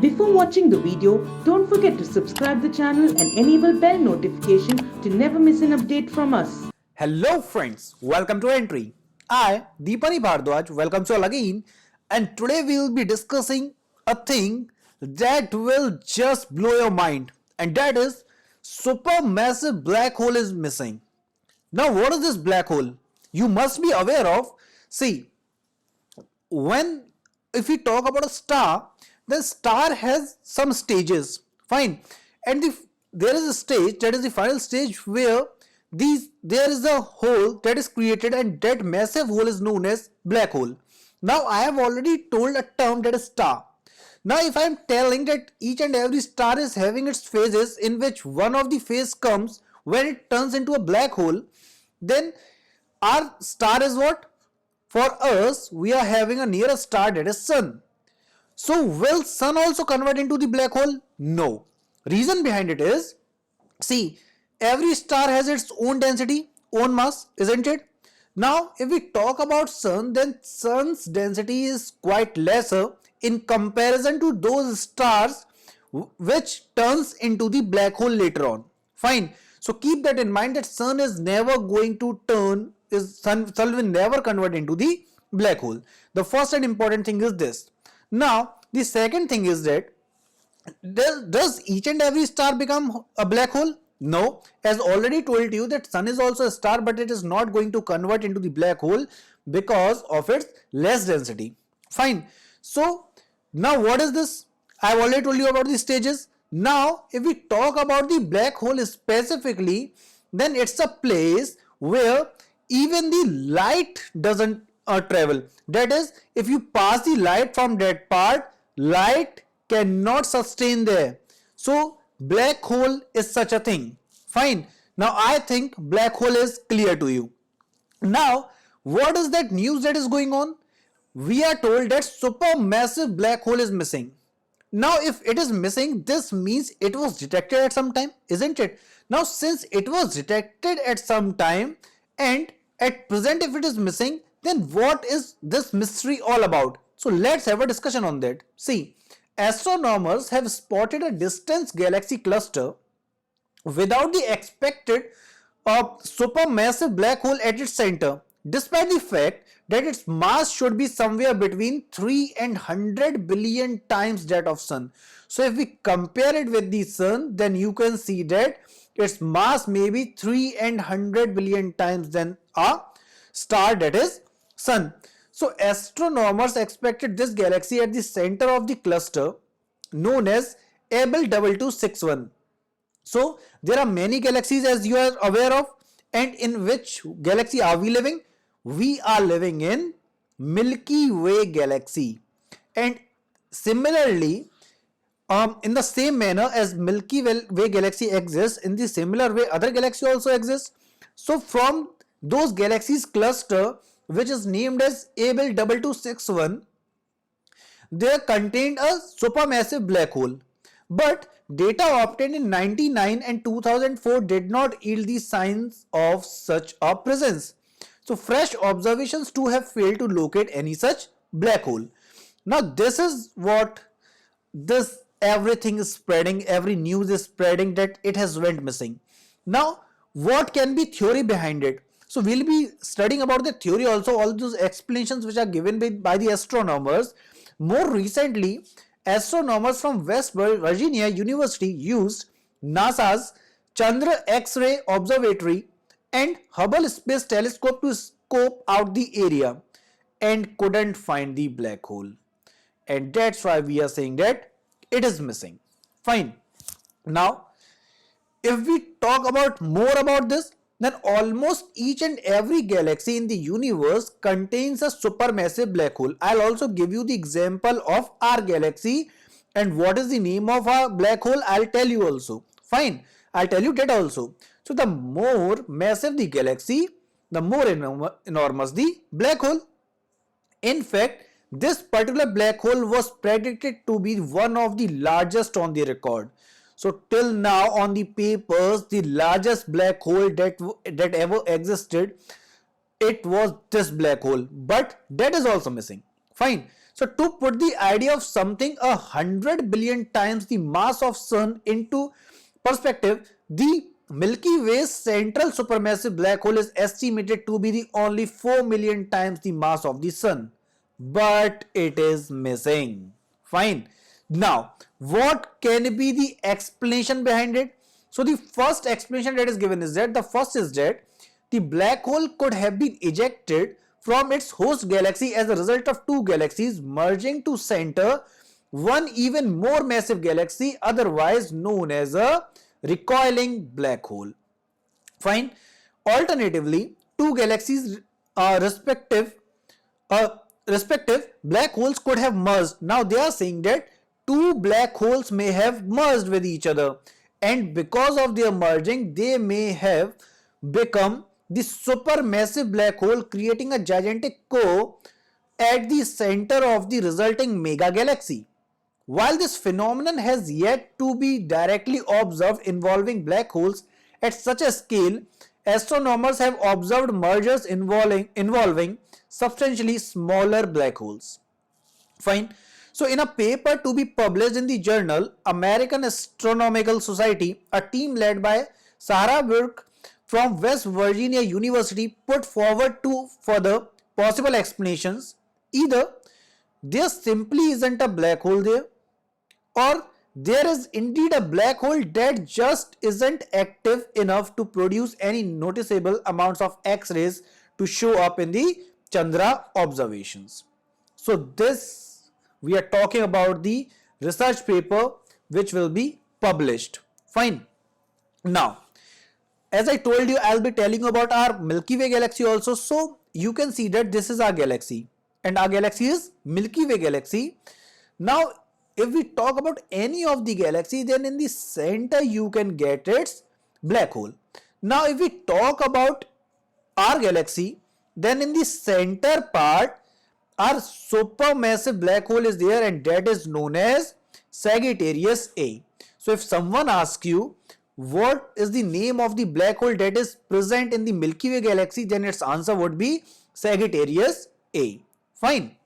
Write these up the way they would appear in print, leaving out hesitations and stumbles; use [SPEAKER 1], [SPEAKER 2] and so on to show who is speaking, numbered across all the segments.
[SPEAKER 1] Before watching the video, don't forget to subscribe the channel and enable bell notification to never miss an update from us.
[SPEAKER 2] Hello friends, welcome to Entry. I, Deepani Bhardwaj, welcome you all again, and today we will be discussing a thing that will just blow your mind, and that is supermassive black hole is missing. Now what is this black hole? You must be aware of. See, when if we talk about a star, then star has some stages, fine, and there is a stage that is the final stage where there is a hole that is created, and that massive hole is known as black hole. Now I have already told a term that is star. Now if I am telling that each and every star is having its phases, in which one of the phase comes when it turns into a black hole, then our star is what? For us, we are having a nearest star, that is sun. So will sun also convert into the black hole? No. Reason behind it is, see, every star has its own density, own mass, isn't it? Now if we talk about sun, then sun's density is quite lesser in comparison to those stars which turns into the black hole later on. Fine. So keep that in mind, that sun is never going to turn, sun will never convert into the black hole. The first and important thing is this. Now the second thing is that, does each and every star become a black hole? No. As already told you, that sun is also a star, but it is not going to convert into the black hole because of its less density. Fine. So now what is this? I have already told you about the stages. Now if we talk about the black hole specifically, then it's a place where even the light doesn't travel. That is, if you pass the light from that part, light cannot sustain there. So black hole is such a thing. Fine. Now I think black hole is clear to you. Now what is that news that is going on? We are told that supermassive black hole is missing. Now if it is missing, this means it was detected at some time, isn't it? Now since it was detected at some time, and at present if it is missing, then what is this mystery all about? So let's have a discussion on that. See, astronomers have spotted a distant galaxy cluster without the expected supermassive black hole at its center, despite the fact that its mass should be somewhere between 3 and 100 billion times that of sun. So if we compare it with the sun, then you can see that its mass may be 3 and 100 billion times than a star, that is sun. So astronomers expected this galaxy at the center of the cluster known as Abell 2261. So there are many galaxies, as you are aware of, and in which galaxy are we living? We are living in Milky Way galaxy. And similarly, in the same manner as Milky Way galaxy exists, in the similar way other galaxy also exists. So from those galaxies cluster, which is named as Abell 2261, there contained a supermassive black hole. But data obtained in 1999 and 2004 did not yield the signs of such a presence. So fresh observations too have failed to locate any such black hole. Now this is what this everything is spreading, every news is spreading, that it has went missing. Now what can be theory behind it? So we'll be studying about the theory also, all those explanations which are given by the astronomers. More recently, astronomers from West Virginia University used NASA's Chandra X-ray Observatory and Hubble Space Telescope to scope out the area and couldn't find the black hole. And that's why we are saying that it is missing. Fine. Now, if we talk about more about this, then almost each and every galaxy in the universe contains a supermassive black hole. I'll also give you the example of our galaxy, and what is the name of our black hole, I'll tell you also. Fine, I'll tell you that also. So the more massive the galaxy, the more enormous the black hole. In fact, this particular black hole was predicted to be one of the largest on the record. So till now on the papers, the largest black hole that ever existed, it was this black hole, but that is also missing. Fine. So to put the idea of something 100 billion times the mass of sun into perspective, the Milky Way's central supermassive black hole is estimated to be the only 4 million times the mass of the sun. But it is missing. Fine. Now, what can be the explanation behind it? So the first explanation that is given is that the black hole could have been ejected from its host galaxy as a result of two galaxies merging to center one even more massive galaxy, otherwise known as a recoiling black hole. Fine. Alternatively, two galaxies uh, respective black holes could have merged. Now they are saying that two black holes may have merged with each other, and because of their merging they may have become the supermassive black hole, creating a gigantic core at the center of the resulting mega galaxy. While this phenomenon has yet to be directly observed involving black holes at such a scale, astronomers have observed mergers involving substantially smaller black holes. Fine. So in a paper to be published in the journal American Astronomical Society, a team led by Sarah Burke from West Virginia University put forward two further possible explanations. Either there simply isn't a black hole there, or there is indeed a black hole that just isn't active enough to produce any noticeable amounts of X-rays to show up in the Chandra observations. So this, we are talking about the research paper which will be published. Fine. Now, as I told you, I'll be telling you about our Milky Way galaxy also. So you can see that this is our galaxy and our galaxy is Milky Way galaxy. Now, if we talk about any of the galaxy, then in the center you can get its black hole. Now, if we talk about our galaxy, then in the center part, our supermassive black hole is there, and that is known as Sagittarius A. So if someone asks you what is the name of the black hole that is present in the Milky Way galaxy, then its answer would be Sagittarius A. Fine.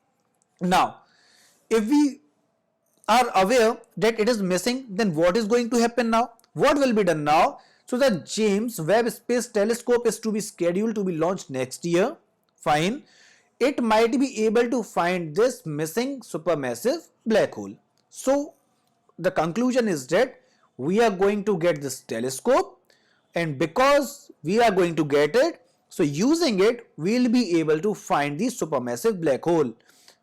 [SPEAKER 2] Now, if we are aware that it is missing, then what is going to happen now? What will be done now? So the James Webb Space Telescope is to be scheduled to be launched next year. Fine. It might be able to find this missing supermassive black hole. So the conclusion is that we are going to get this telescope, and because we are going to get it, so using it we'll be able to find the supermassive black hole.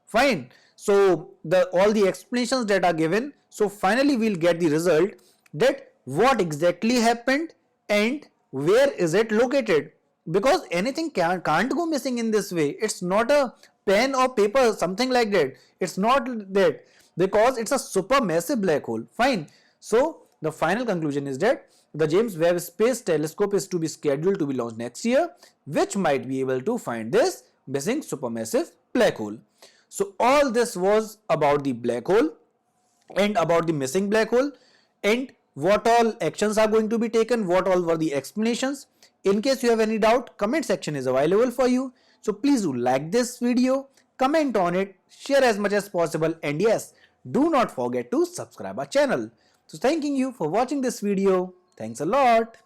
[SPEAKER 2] Fine. So all the explanations that are given, so finally we'll get the result that what exactly happened and where is it located, because anything can't go missing in this way. It's not a pen or paper, something like that. It's not that, because it's a supermassive black hole. Fine. So the final conclusion is that the James Webb Space Telescope is to be scheduled to be launched next year, which might be able to find this missing supermassive black hole. So all this was about the black hole and about the missing black hole, and what all actions are going to be taken, what all were the explanations. In case you have any doubt, comment section is available for you. So please do like this video, comment on it, share as much as possible, and yes, do not forget to subscribe our channel. So thanking you for watching this video. Thanks a lot.